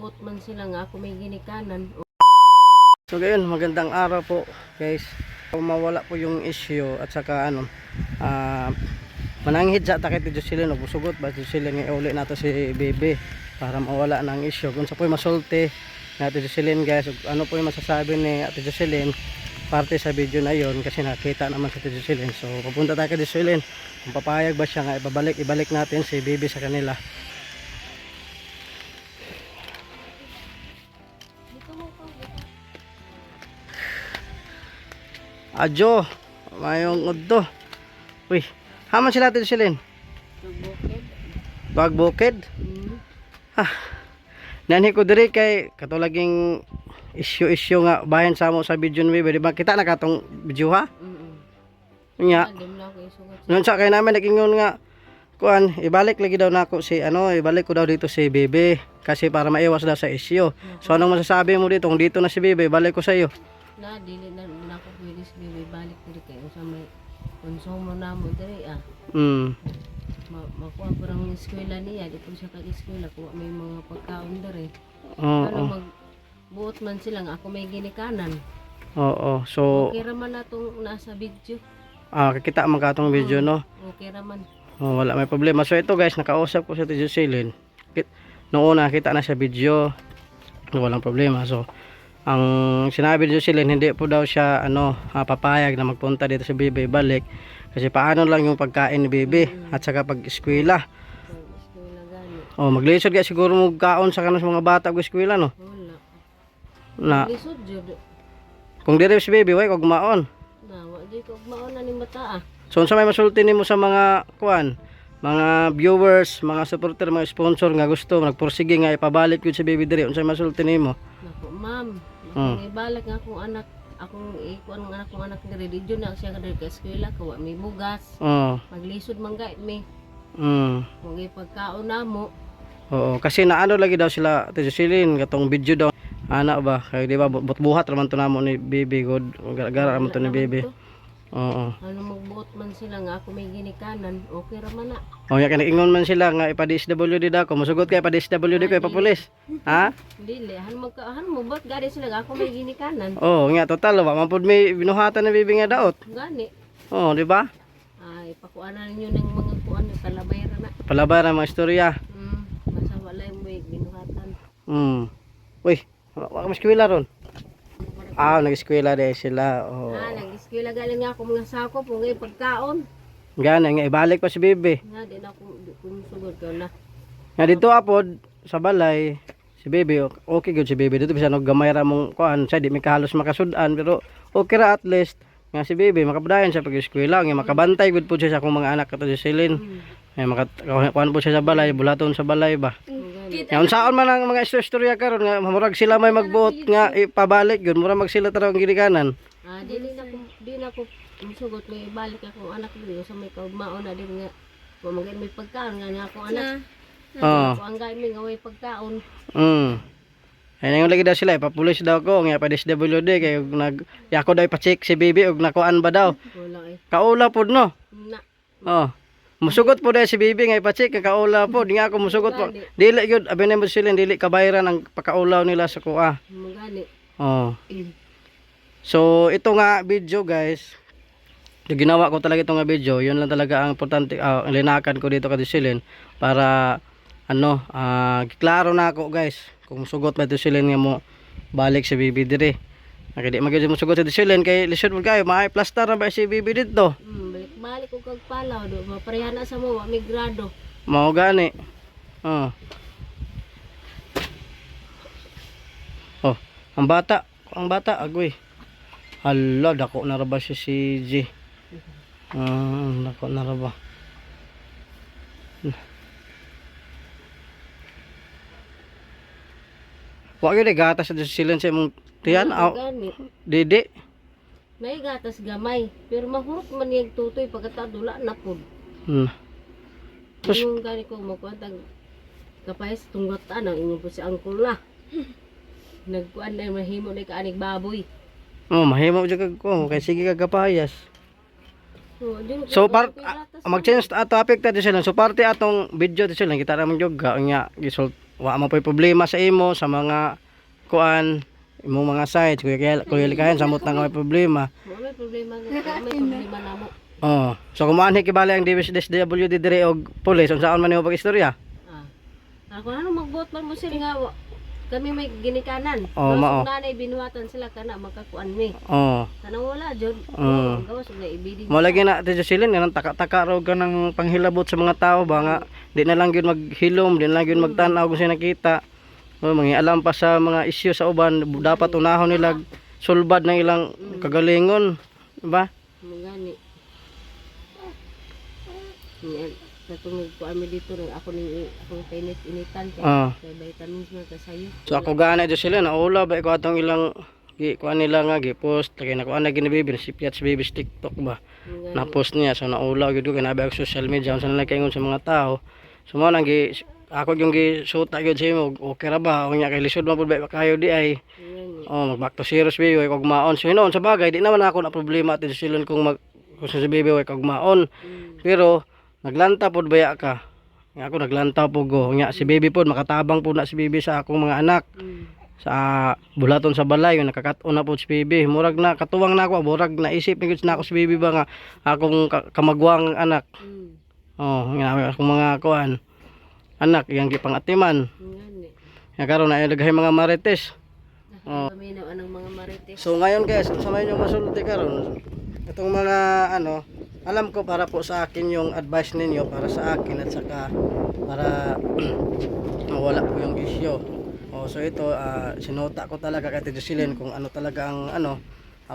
magbuot man sila nga ako may ginikanan. So gayon, magandang araw po guys. Mawala po yung issue at saka mananghid sa takit ni Jocelyn o busugot ba Jocelyn nga uli nato si Bebe para mawala ng issue. Kung sa po masulti natin Jocelyn guys, ano po yung masasabi ni Ate Jocelyn parte sa video na yon kasi nakita naman sa Ate Jocelyn. So pupunta tayo kay Jocelyn kung papayag ba siya nga ibalik natin si Bebe sa kanila. Adjo, mayong udto. Uy, haman sila Ate Jocelyn? Bagbukid? Nanhi ko diri kay katulaging issue nga bahin sa mo sa video ni Bebe. Di ba kita na katong video ha? Nya. Nun sa kay namin nagingon nga kuan ibalik lagi daw nako si ibalik ko daw dito si Bebe kasi para maiwas daw sa issue. So anong masasabi mo dito kung dito na si Bebe, balik ko sa iyo? Na dili na ako pwede si Bebe balik diri kay usa may konsumo namo diri makuha ko ng eskwela niya, di po siya kag-eskwela kuha may mga pagkaon diri. Magbuot man sila nga ako may ginikanan. Oo, so okay raman na itong nasa video. Kita man katong video no. Okay raman. Wala may problema. So ito guys, nakausap ko sa Ate Jocelyn. Noong una kita na sa video, walang problema. So ang sinabi ni Jocelyn, hindi po daw siya papayag na magpunta dito sa Bebe balik kasi paano lang yung pagkain ni Bebe at saka pag-eskwela. Maglisod ka siguro mo kaon sa kanos mga bata og eskwela no. Wala. Lisod jud. Kung dire si Bebe way kog maon. Wa di kog maon ani bata So unsa may masulti nimo sa mga mga viewers, mga supporter, mga sponsor nga gusto nagpursige nga ipabalik yun si Bebe dire, unsa may masulti nimo? Nako ma'am. Ibalik nga akong anak, akong ikuan ng anak kong anak ni Redidyo na siya kadali ka eskwela ko may bugas. Maglisod man gait mi. Kung ipagkaon namo. Oo, kasi naano lagi daw sila Ate Jocelyn katong video daw. Ana ba? Kay di ba buhat raman to namo ni Bebe god. Gara raman to ni Bebe. Oo. Magbuot man sila nga ako may ginikanan, okay raman na. Ya ingon man sila nga ipa-DSWD daw ko. Musugot kay ipa-DSWD ko ipa-pulis. Ha? Dili, han mo bot gari sila nga ako may ginikanan. Nga total wa man pud may binuhatan ni Bebe nga daot. Gani. Di ba? Ay, pakuanan ninyo ng mga kuan palabay ra na. Palabay ra mga istorya. Basta walay mo binuhatan. Uy, wa mas eskwela ron. Nag-eskwela din sila. Nag-eskwela galing nga ako mga sako kung ngay pagkaon. Gana nga ibalik pa si Bebe. Nga din ako kumusugod ko na. Nga dito apod sa balay si Bebe okay gyud si Bebe dito bisan og gamay ra mong kuan sa di mi kahalos makasud-an pero okay ra at least nga si Bebe makapadayon sa pag-eskwela nga makabantay gud pud siya sa akong mga anak kato Jocelyn. Kuan po siya sa balay, bulaton sa balay ba. Nga unsaon man ang mga istorya karon nga murag sila may magbuot nga ipabalik gyud mura magsila tara ang ginikanan. Di na ko sugot may balik ako anak dito sa may kaugmaon na din nga magay may pagkaon nga ako anak. Ako ang gay may ngaway pagkaon. Ay nang lagi daw sila ipapulis daw ko nga pa DSWD kay ako daw ipa-check si Bebe og nakuan ba daw. Kaula pod no. Musugot po dahil si Bebe nga ipacheck ang kaulaw po. Di nga ako musugot po. Dili yun, abin mo sila, dili kabayaran ang pagkaulaw nila sa kuha. So, ito nga video guys. Ginawa ko talaga ito nga video. Yun lang talaga ang importante. Linakan ko dito ka Jocelyn. Para, klaro na ako guys. Kung musugot ba Jocelyn nga mo balik si Bebe dire. Kaya di magiging musugot si Jocelyn. Kaya lisod mo kayo, may plaster na ba si Bebe dito? Balik ko kag palaw do mapareha na sa mo may grado mao gani ang bata agoy hala dako na ra ba si G dako na ra ba wa gyud gatas sa silen sa imong tiyan didi. May gatas gamay, pero mahurot man yung tutoy pagkatadula na po. Yung gani ko makuantag kapayas tunggatan ang inyo po si angkol na. Nagkuan na mahimo na kaanig baboy. Mahimo dyan ko, kaya sige kagapayas. So mag-change topic ta sila. So parte atong video ta sila kita ra man jog nya wa man po'y problema sa imo sa mga kuan imong mga sites kuya likayan samot na may problema. May problema na mo. Oh, so kumaanhi kibali ang DSWD dire og pulis unsaon man nimo pag-istorya? Ako ano magbuot man mo sila nga kami may ginikanan. Oh, mao. Nanay binuhatan sila kana makakuan mi. Oh. Kana wala jud. Gawas na ibidi. Mo lagi na ti Jocelyn nang taka-taka raw ka ng panghilabot sa mga tao ba nga di na lang gyud maghilom, di na lang gyud magtan-aw kung sino nakita. Mangialam pa sa mga isyu sa uban, dapat unahon nila sulbad ng ilang kagalingon, ba? Gani. Yan. Natungod ko ami dito rin ako ning akong painit-initan kay vitamins na kasayo. So ako gana Jocelyn na ula ba ko atong ilang kuan nila nga gi-post kay nakuan na ginibibi si Piat Baby TikTok ba. Na post niya so naula gyud ko kay nabi ako social media unsa na kaingon sa mga tao. So mo nang ako yung gisuta gyud sa imo okay ra ba unya kay lisod man pud ba kayo di ay. Mag back to serious baby kag maon. So hinon sa bagay di naman ako na problema at Jocelyn kung kung sa baby kag maon. Pero naglanta pod baya ka. Nga ako naglanta po go. Nga si baby pod makatabang po na si baby sa akong mga anak. Sa bulaton sa balay nakakaton na po si baby. Murag na katuwang na ako, murag naisip ni na ako si baby ba nga akong kamagwang anak. Nga akong mga kuan anak yang gipangatiman. Nga karon na daghay mga marites. Paminaw anang mga marites. So ngayon guys, sa may yung masulti karon itong mga alam ko para po sa akin yung advice ninyo para sa akin at saka para mawala po yung issue. So ito sinota ko talaga kay Jocelyn kung ano talaga ang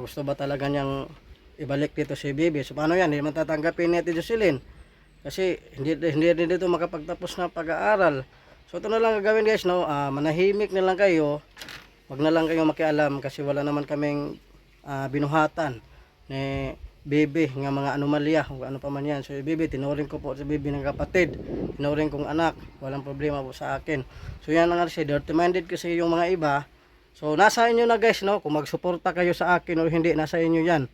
gusto ba talaga niyang ibalik dito si baby. So paano yan? Hindi man tatanggapin ni Jocelyn kasi hindi dito makapagtapos ng pag-aaral. So ito na lang gagawin guys, manahimik na lang kayo. Wag na lang kayong makialam kasi wala naman kaming binuhatan ni baby nga mga anomalya o ano pa man yan. So baby tinuring ko po sa baby ng kapatid, tinuring kong anak, walang problema po sa akin. So yan nga siya, dirty minded kasi yung mga iba. So nasa inyo na guys kung magsuporta kayo sa akin o hindi, nasa inyo yan.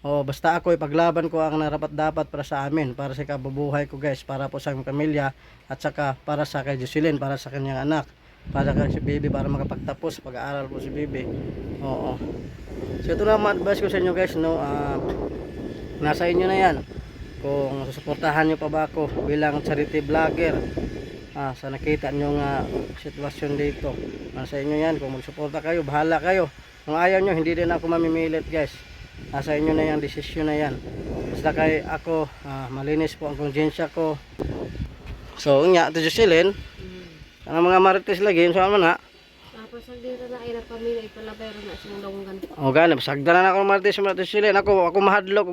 Basta ako ipaglaban ko ang narapat dapat para sa amin, para sa kabubuhay ko guys, para po sa aming pamilya at saka para sa kay Jocelyn, para sa kanyang anak, para kay si baby, para makapagtapos pag-aaral po si baby. So ito na ma-advise ko sa inyo guys, nasa inyo na yan kung susuportahan nyo pa ba ako bilang charity vlogger sa nakita nyo nga sitwasyon dito. Nasa inyo yan, kung magsuporta kayo, bahala kayo. Kung ayaw nyo, hindi din ako mamimilit guys. Nasa inyo na yan, desisyon na yan. Basta kay ako malinis po ang konsensya ko. So nga ito Jocelyn, ang mga marites lagi saan man na Pasagdira na ay pamilya ipalabay ron na siyang longgan. Gani pasagda na ako marites Jocelyn. Ako mahadlok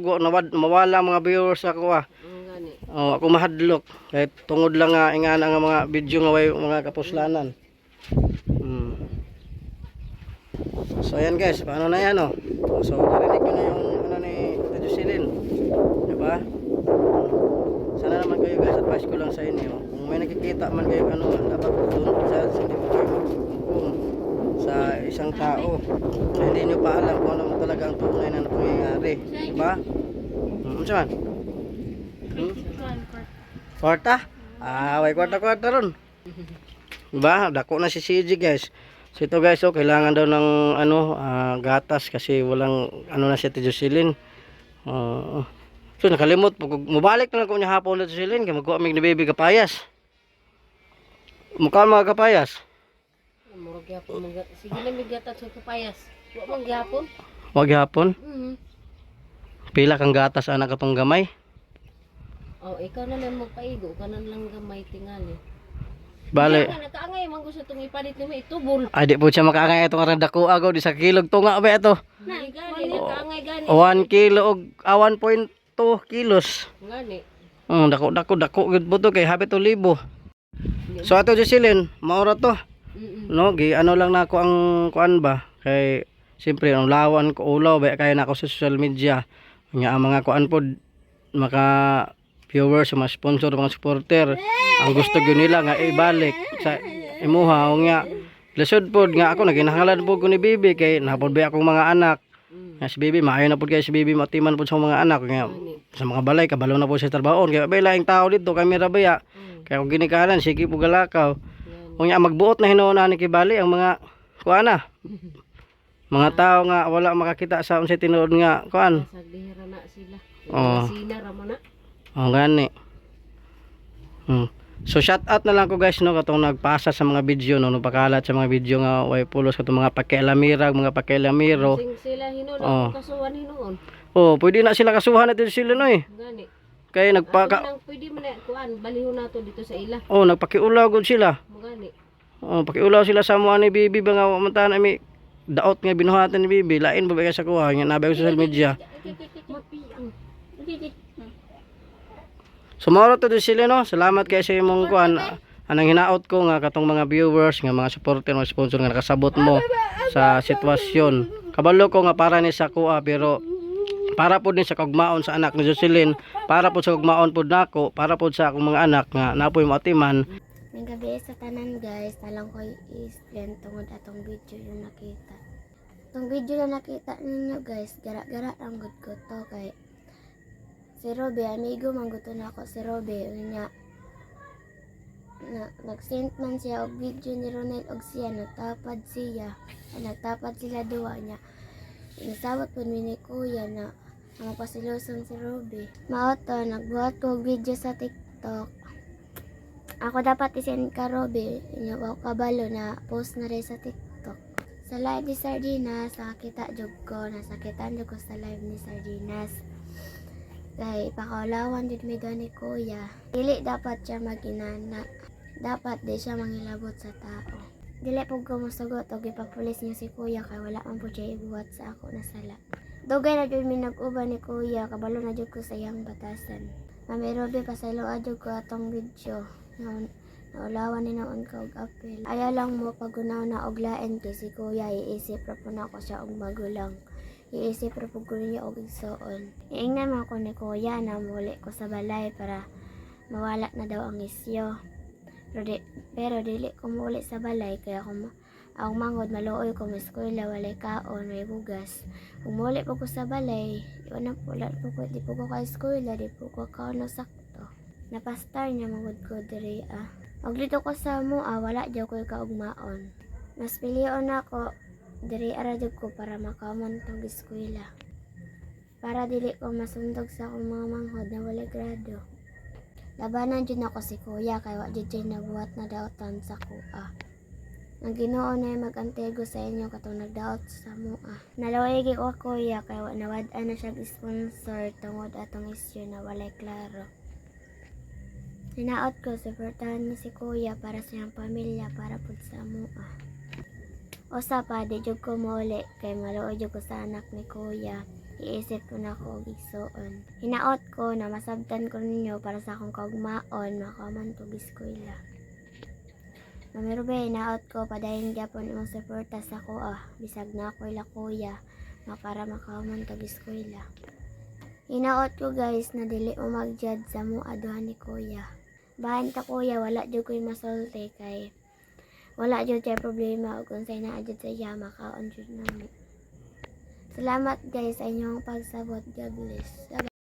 mawala mga viewers ako Gani. Ako mahadlok kahit tungod lang nga ingana nga mga video nga way mga kapuslanan. So ayan guys, paano na yan So narinig ko na yung ni Jocelyn, diba? Sana naman kayo guys, advice ko lang sa inyo kung may nakikita man kayo dapat doon sa hindi po kayo maghukom sa isang tao na hindi nyo pa alam kung ano talaga ang tunay na nangyayari, diba? Ano man? Kwarta? May kwarta ron, diba? Dako na si CG guys. So ito guys, kailangan daw ng gatas kasi walang na siya ti Jocelyn. So nakalimot, mubalik na lang ko niya hapon na Jocelyn kaya magkuha mig ni baby kapayas. Mukha mga kapayas. Murag gyapon sige na mig gatas sa kapayas. Wa man gyapon. Wag hapon. Pila kang gatas anak katong gamay? Ikaw na lang magpaigo, ka na lang gamay tingali. Bale. Nakaangay man gusto itong ipalit ni mo itubol. Ay di po siya makaangay itong dako agaw di sa kilog tunga ba ito? Gani nakaangay gani. 1 kilo og 1.2 kilos. Gani. Dako gud po to kay hapit 1,000. So ato Jocelyn, maura to. Gi lang nako ang kuan ba kay siyempre ang lawan ko ulaw ba kay nako sa social media. Nga ang mga kuan pod maka viewers, mga sponsor, mga supporter ang gusto gyud nila nga ibalik sa imuha nga lisod pod nga ako naginahanglan pod ko ni baby kay napod ba akong mga anak nga si baby maayo na pod kay si baby matiman pod sa mga anak nga sa mga balay kabalo na po sa trabaho kay bay laing tao dito kami ra baya kay kung ginikanan sige po galakaw Unya magbuot na hinuuna ni kibali ang mga kuan na. Mga tao nga wala makakita sa unsay tinuod nga kuan. Sa dihira na sila. Oo. Sina ra mo na. Oh, gani. So shout out na lang ko guys no katong nagpasa sa mga video no, pakalat sa mga video nga way pulos katong mga pakialamirag, mga pakialamiro. Sing sila hinuon Oo. kasuhan hinuon. Oh, pwede na sila kasuhan natin sila no eh. Gani. Kaya Ako nagpaka nang pwede man na kuan balihon nato dito sa ila. oh, nagpakiulaw gud sila. Mo gani. Oh, pakiulaw sila sa mga ni Bibi ba nga man mi daot nga binuhatan ni Bibi, lain ba sa kuha nga nabay ko sa social media. Sumoro to din sila no. Salamat kay sa imong kuan. Anang hinaot ko nga katong mga viewers nga mga supporter mga sponsor nga nakasabot mo sa sitwasyon. Kabalo ko nga para ni sa kuha pero para pod ni sa kagmaon sa anak ni Jocelyn, para pod sa kagmaon pod nako, para pod sa akong mga anak nga napoy moatiman. Ng gabi sa tanan guys, talang ko i-explain tungod atong video yung nakita. Itong video na nakita ninyo guys, gara-gara ang good ko to kay si Robe, amigo mangguto na ako si Robe, unya nag-send man siya og video ni Ronel og siya nagtapad sila duwa niya. Inasawat po ni kuya na ang pasiluson si Robe. Mao to, nagbuhat ko og video sa TikTok. Ako dapat isend ka Robe, inya wa kabalo na post na rin sa TikTok. Sa live ni Sardinas, nakakita jud ko, nasakitan jud ko sa live ni Sardinas. Kay pakaulawan jud mi ni kuya. Dili dapat siya maginana. Dapat di siya mangilabot sa tao. Dili po ko musugot og ipapulis niya si kuya kay wala man po siya ibuhat sa ako na sala. Dugay na jud mi nag-uban ni kuya, kabalo na jud ko sa iyang batasan. Mami Robe, pasaylo jud ko atong video. Naulawan ni noon ka og apel. Ayaw lang mo pagunaw na og lain kay si kuya, iisip ra po na ako siya og magulang. Iisip ra po ko niya og igsoon. Iingnan man ko ni kuya na muli ko sa balay para mawala na daw ang isyo. Pero dili ko muli sa balay kaya ako mangod maluoy ko sa eskwela, walay kaon, may bugas. Kung muli po ko sa balay, di po ko ka eskwela, di po ko kaon na sakto. Napastar niya mangod ko diri Og dito ko sa mua, wala diyo ko kaugmaon. Mas pilion ako diri ara jud ko para makaman tong eskwela. Para dili ko masundog sa akong mga manghod na walay grado. Labanan jud nako si kuya kay wa jud siya nabuhat na daotan sa kuha. Ang Ginoo na mag-antego sa inyo katong nagdaot sa mua. Nalawigi ko kuya kay wa nawad-an na siya sponsor tungod atong isyu na walay klaro. Hinaot ko suportahan ni si kuya para sa iyang pamilya para pud sa mua. Usa pa di jud ko muli kay maluoy jud ko sa anak ni kuya. Iisip ko na ko og igsuon. Hinaot ko na masabtan ko ninyo para sa akong kaugmaon makaman tug eskwela. Mami Robe, hinaot ko padayon gyapon imong suporta sa ko bisag na ako ila kuya para makaman tug eskwela. Hinaot ko guys na dili mo mag-judge sa mua duha ni kuya. Bahan ta kuya, wala jud ko'y masulti kay wala jud siya problema ug unsay naa jud sa iya makaon jud namo. Salamat guys sa inyong pagsabot. God bless.